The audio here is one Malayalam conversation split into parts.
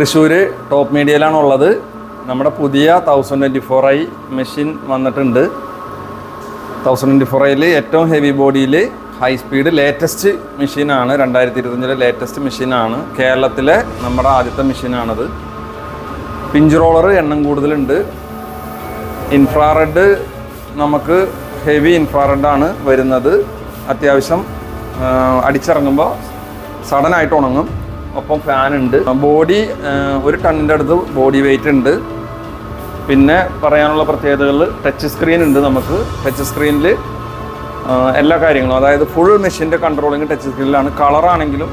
തൃശ്ശൂർ ടോപ്പ് മീഡിയയിലാണുള്ളത്. നമ്മുടെ പുതിയ 1024i മെഷീൻ വന്നിട്ടുണ്ട്. 1024iൽ ഏറ്റവും ഹെവി ബോഡിയിൽ ഹൈ സ്പീഡ് ലേറ്റസ്റ്റ് മെഷീനാണ്. 2025 ലേറ്റസ്റ്റ് മെഷീനാണ്. കേരളത്തിലെ നമ്മുടെ ആദ്യത്തെ മെഷീനാണത്. പിഞ്ച് റോളർ എണ്ണം കൂടുതലുണ്ട്. ഇൻഫ്രാറെഡ് നമുക്ക് ഹെവി ഇൻഫ്രാറെഡാണ് വരുന്നത്. അത്യാവശ്യം അടിച്ചിറങ്ങുമ്പോൾ സഡനായിട്ട് ഉണങ്ങും. ഒപ്പം ഫാൻ ഉണ്ട്. ബോഡി 1 ടണ്ണിൻ്റെ അടുത്ത് ബോഡി വെയിറ്റ് ഉണ്ട്. പിന്നെ പറയാനുള്ള പ്രത്യേകതകൾ ടച്ച് സ്ക്രീൻ ഉണ്ട്. നമുക്ക് ടച്ച് സ്ക്രീനിൽ എല്ലാ കാര്യങ്ങളും, അതായത് ഫുൾ മെഷീൻ്റെ കൺട്രോളിങ് ടച്ച് സ്ക്രീനിലാണ്. കളറാണെങ്കിലും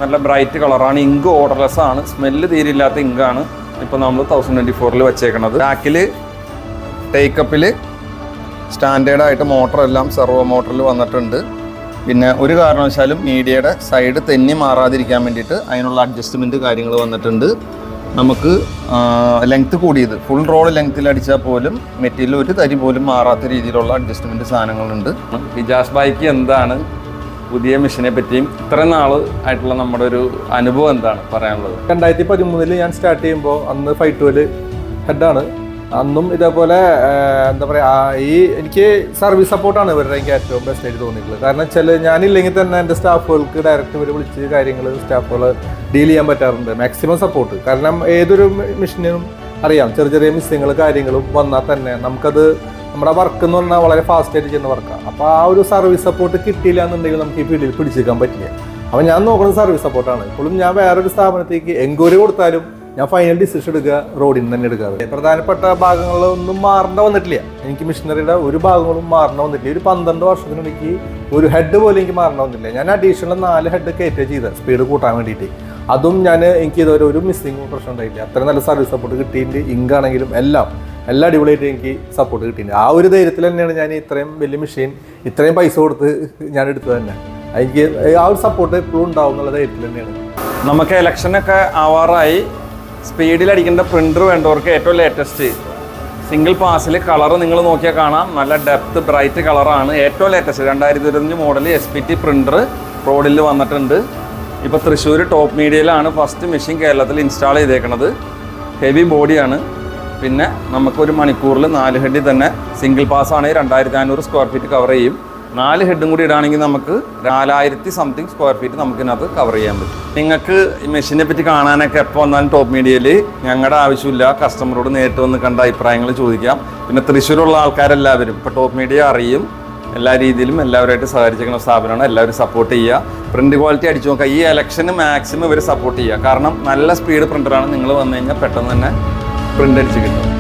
നല്ല ബ്രൈറ്റ് കളറാണ്. ഇങ്ക് ഓർഡർലെസ് ആണ്. സ്മെല്ല് തീരില്ലാത്ത ഇങ്കാണ് ഇപ്പോൾ നമ്മൾ 1024ൽ വെച്ചേക്കണത്. ബാക്കിൽ ടേക്കപ്പിൽ സ്റ്റാൻഡേർഡായിട്ട് മോട്ടറെല്ലാം സെർവോ മോട്ടറിൽ വന്നിട്ടുണ്ട്. പിന്നെ ഒരു കാരണവശാലും മീഡിയയുടെ സൈഡ് തെന്നി മാറാതിരിക്കാൻ വേണ്ടിയിട്ട് അതിനുള്ള അഡ്ജസ്റ്റ്മെൻറ്റ് കാര്യങ്ങൾ വന്നിട്ടുണ്ട്. നമുക്ക് ലെങ്ത്ത് കൂടിയത് ഫുൾ റോൾ ലെങ്ത്തിൽ അടിച്ചാൽ പോലും മെറ്റീരിയൽ ഒരു തരി പോലും മാറാത്ത രീതിയിലുള്ള അഡ്ജസ്റ്റ്മെൻറ്റ് സാധനങ്ങളുണ്ട്. ഹിജാസ് ബൈക്ക് എന്താണ്, പുതിയ മെഷീനെ പറ്റിയും ഇത്രയും നാൾ ആയിട്ടുള്ള നമ്മുടെ ഒരു അനുഭവം എന്താണ് പറയാനുള്ളത്? 2013 ഞാൻ സ്റ്റാർട്ട് ചെയ്യുമ്പോൾ അന്ന് 512 ഹെഡാണ്. അന്നും ഇതേപോലെ എന്താ പറയുക, എനിക്ക് സർവീസ് സപ്പോർട്ടാണ് ഇവരുടെ എനിക്ക് ഏറ്റവും ബെസ്റ്റ് ആയിട്ട് തോന്നിയിട്ടുള്ളത്. കാരണം ഞാനില്ലെങ്കിൽ തന്നെ എൻ്റെ സ്റ്റാഫുകൾക്ക് ഡയറക്റ്റ് ഇവർ വിളിച്ച് കാര്യങ്ങൾ സ്റ്റാഫുകൾ ഡീൽ ചെയ്യാൻ പറ്റാറുണ്ട്. Maximum support. കാരണം ഏതൊരു മെഷീനും അറിയാം ചെറിയ ചെറിയ മിസ്സിങ്ങൾ കാര്യങ്ങളും വന്നാൽ തന്നെ നമുക്കത് നമ്മുടെ വർക്ക് എന്ന് പറഞ്ഞാൽ വളരെ ഫാസ്റ്റായിട്ട് ചെയ്യുന്ന വർക്കാണ്. അപ്പോൾ ആ ഒരു സർവീസ് സപ്പോർട്ട് കിട്ടിയില്ല എന്നുണ്ടെങ്കിൽ നമുക്ക് ഈ ഫീൽഡിൽ പിടിച്ചേക്കാൻ പറ്റില്ല. അപ്പോൾ ഞാൻ നോക്കുന്നത് സർവീസ് സപ്പോർട്ടാണ്. ഇപ്പോഴും ഞാൻ വേറൊരു സ്ഥാപനത്തേക്ക് എൻക്വയറി കൊടുത്താലും ഞാൻ ഫൈനൽ ഡിസിഷൻ എടുക്കുക റോഡിൽ നിന്ന് തന്നെ എടുക്കാറ്. പ്രധാനപ്പെട്ട ഭാഗങ്ങളൊന്നും മാറേണ്ട വന്നിട്ടില്ല. എനിക്ക് മിഷനറിയുടെ ഒരു ഭാഗങ്ങളും മാറേണ്ട വന്നിട്ടില്ല. ഒരു 12 വർഷത്തിനിടയ്ക്ക് ഒരു ഹെഡ് പോലും എനിക്ക് മാറേണ്ട വന്നിട്ടില്ല. ഞാൻ അഡീഷണൽ 4 ഹെഡ് കയറ്റുക ചെയ്തത് സ്പീഡ് കൂട്ടാൻ വേണ്ടിയിട്ട്. അതും എനിക്ക് ഇതുവരെ ഒരു മിസ്സിങ് പ്രശ്നം ഉണ്ടായില്ല. അത്ര നല്ല സർവീസ് സപ്പോർട്ട് കിട്ടിയിട്ടുണ്ട്. ഇങ്കാണെങ്കിലും എല്ലാം അടിപൊളിയായിട്ട് എനിക്ക് സപ്പോർട്ട് കിട്ടിയിട്ടുണ്ട്. ആ ഒരു ധൈര്യത്തിൽ തന്നെയാണ് ഞാൻ ഇത്രയും വലിയ മെഷീൻ ഇത്രയും പൈസ കൊടുത്ത് ഞാൻ എടുത്തത് തന്നെ. എനിക്ക് ആ ഒരു സപ്പോർട്ട് എപ്പോഴും ഉണ്ടാവും എന്നുള്ള ധൈര്യത്തിൽ തന്നെയാണ്. നമുക്ക് ഇലക്ഷനൊക്കെ ആവാറായി. സ്പീഡിൽ അടിക്കേണ്ട പ്രിൻ്റർ വേണ്ടവർക്ക് ഏറ്റവും ലേറ്റസ്റ്റ് സിംഗിൾ പാസിൽ കളർ നിങ്ങൾ നോക്കിയാൽ കാണാം. നല്ല ഡെപ്ത് ബ്രൈറ്റ് കളറാണ്. ഏറ്റവും ലേറ്റസ്റ്റ് 2025 മോഡൽ SPT പ്രിൻ്റർ റോഡിൽ വന്നിട്ടുണ്ട്. ഇപ്പോൾ തൃശ്ശൂർ ടോപ്പ് മീഡിയയിലാണ് ഫസ്റ്റ് മെഷീൻ കേരളത്തിൽ ഇൻസ്റ്റാൾ ചെയ്തേക്കുന്നത്. ഹെവി ബോഡിയാണ്. പിന്നെ നമുക്കൊരു മണിക്കൂറിൽ 4 ഹെഡിൽ തന്നെ സിംഗിൾ പാസ്സാണ് 2500 സ്ക്വയർ ഫീറ്റ് കവർ ചെയ്യും. 4 ഹെഡും കൂടി ഇടാണെങ്കിൽ നമുക്ക് 4000 സംതിങ് സ്ക്വയർ ഫീറ്റ് നമുക്കിതിനകത്ത് കവർ ചെയ്യാൻ പറ്റും. നിങ്ങൾക്ക് ഈ മെഷീനെ പറ്റി കാണാനൊക്കെ എപ്പോൾ വന്നാലും ടോപ്പ് മീഡിയയിൽ ഞങ്ങളുടെ ആവശ്യമില്ല. കസ്റ്റമറോട് നേരിട്ട് വന്ന് കണ്ട അഭിപ്രായങ്ങൾ ചോദിക്കാം. പിന്നെ തൃശ്ശൂരുള്ള ആൾക്കാരെല്ലാവരും ഇപ്പോൾ ടോപ്പ് മീഡിയ അറിയും. എല്ലാ രീതിയിലും എല്ലാവരുമായിട്ട് സഹകരിച്ചിരിക്കുന്ന സ്ഥാപനമാണ്. എല്ലാവരും സപ്പോർട്ട് ചെയ്യുക. പ്രിൻ്റ് ക്വാളിറ്റി അടിച്ചു നോക്കുക. ഈ ഇലക്ഷന് മാക്സിമം ഇവർ സപ്പോർട്ട് ചെയ്യുക. കാരണം നല്ല സ്പീഡ് പ്രിൻ്ററാണ്. നിങ്ങൾ വന്നു കഴിഞ്ഞാൽ പെട്ടെന്ന് തന്നെ പ്രിൻ്റ് അടിച്ച് കിട്ടും.